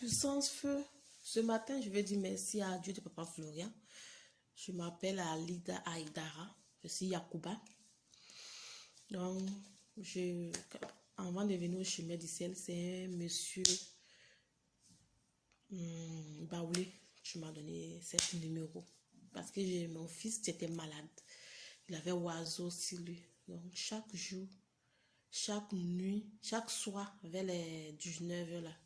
puissance feu. Ce matin, je vais dire merci à Dieu de Papa Florian. Je m'appelle Alida Aïdara. Je suis Yacouba. Donc, avant de venir au chemin du ciel, c'est un monsieur Baoulé qui m'a donné cet numéro. Parce que mon fils était malade. Il avait oiseau sur lui. Donc, chaque jour, chaque nuit, chaque soir, vers les 19h là,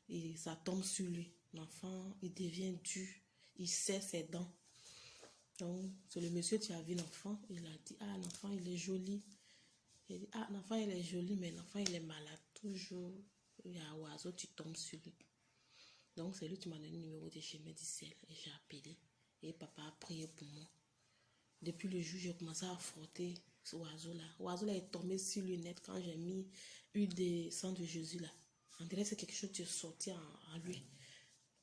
et ça tombe sur lui. L'enfant, il devient dur. Il serre ses dents. Donc, c'est le monsieur qui a vu l'enfant. Il a dit, ah, l'enfant, il est joli. Il dit, ah, l'enfant, il est joli, mais l'enfant, il est malade. Toujours, il y a un oiseau, tu tombes sur lui. Donc, c'est lui qui m'a donné le numéro de chemin du ciel. Et j'ai appelé. Et papa a prié pour moi. Depuis le jour, j'ai commencé à frotter ce oiseau-là. L'oiseau-là est tombé sur lui net quand j'ai mis une des sangs de Jésus là. On dirait que c'est quelque chose qui est sorti en lui.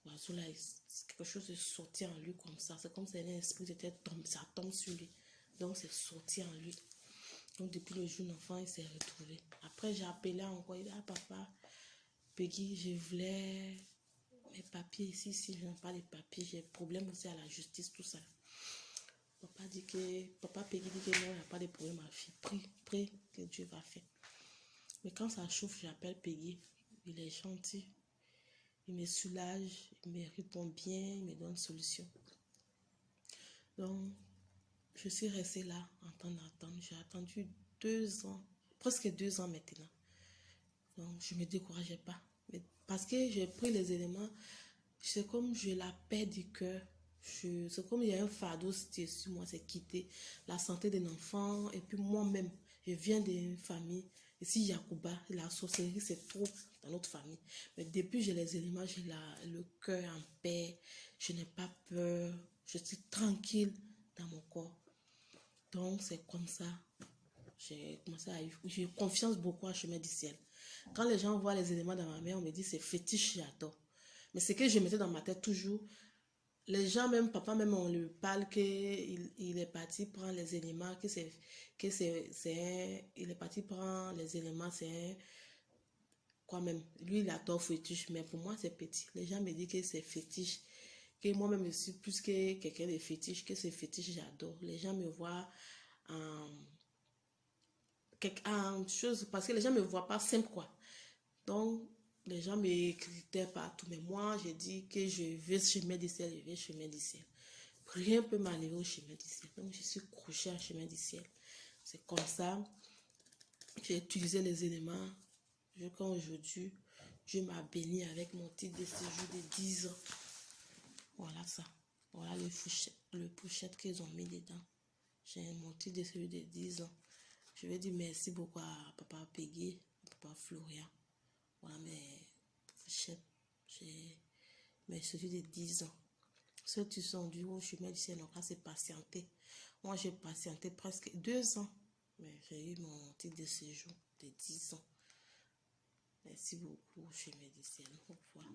L'oiseau-là, c'est quelque chose qui est sorti en lui comme ça. C'est comme si un esprit était tombé, ça tombe sur lui. Donc, c'est sorti en lui. Donc, depuis le jour, l'enfant, il s'est retrouvé. Après, j'ai appelé encore. Il dit, ah, papa, Peggy, je voulais mes papiers ici. Si je n'ai pas les papiers, j'ai problème aussi à la justice, tout ça. Papa Peggy dit que non, il n'y a pas de problème, ma fille. Prie que Dieu va faire. Mais quand ça chauffe, j'appelle Peggy. Il est gentil. Il me soulage, il me répond bien, il me donne solution. Donc, je suis restée là en train d'attendre. J'ai attendu 2 ans, presque 2 ans maintenant. Donc, je ne me décourageais pas. Mais parce que j'ai pris les éléments, c'est comme je la paix du cœur. C'est comme il y a un fardeau sur moi, c'est quitter la santé d'un enfant. Et puis moi-même, je viens d'une famille. Ici, Yacouba, la sorcellerie, c'est trop dans notre famille. Mais depuis j'ai les éléments, j'ai le cœur en paix. Je n'ai pas peur. Je suis tranquille dans mon corps. Donc, c'est comme ça. J'ai commencé à... J'ai confiance beaucoup en chemin du ciel. Quand les gens voient les éléments dans ma main, on me dit c'est fétiche, j'adore. Mais ce que je mettais dans ma tête toujours, les gens, même papa, même on lui parle qu'il est parti prendre les éléments, il est parti prendre les éléments, c'est quoi même. Lui, il adore fétiche, mais pour moi, c'est petit. Les gens me disent que c'est fétiche, que moi-même, je suis plus que quelqu'un de fétiche, que c'est fétiche, j'adore. Les gens me voient en chose, parce que les gens me voient pas simple, quoi. Donc, les gens me critiquaient partout. Mais moi, j'ai dit que je vais chemin du ciel, je vais chemin du ciel. Rien ne peut m'arriver au chemin du ciel. Donc, je suis couché au chemin du ciel. C'est comme ça. J'ai utilisé les éléments. Jusqu'à aujourd'hui, Dieu m'a béni avec mon titre de séjour de 10 ans. Voilà ça. Voilà le pochette qu'ils ont mis dedans. J'ai mon titre de séjour de 10 ans. Je vais dire merci beaucoup à Papa Peggy, Papa Florian. Voilà mes pochettes. J'ai mes séjours de 10 ans. Ceux qui sont du haut chemin du ciel, donc là c'est patienté. Moi j'ai patienté presque 2 ans. Mais j'ai eu mon titre de séjour de 10 ans. Merci beaucoup, chemin du ciel. Au revoir.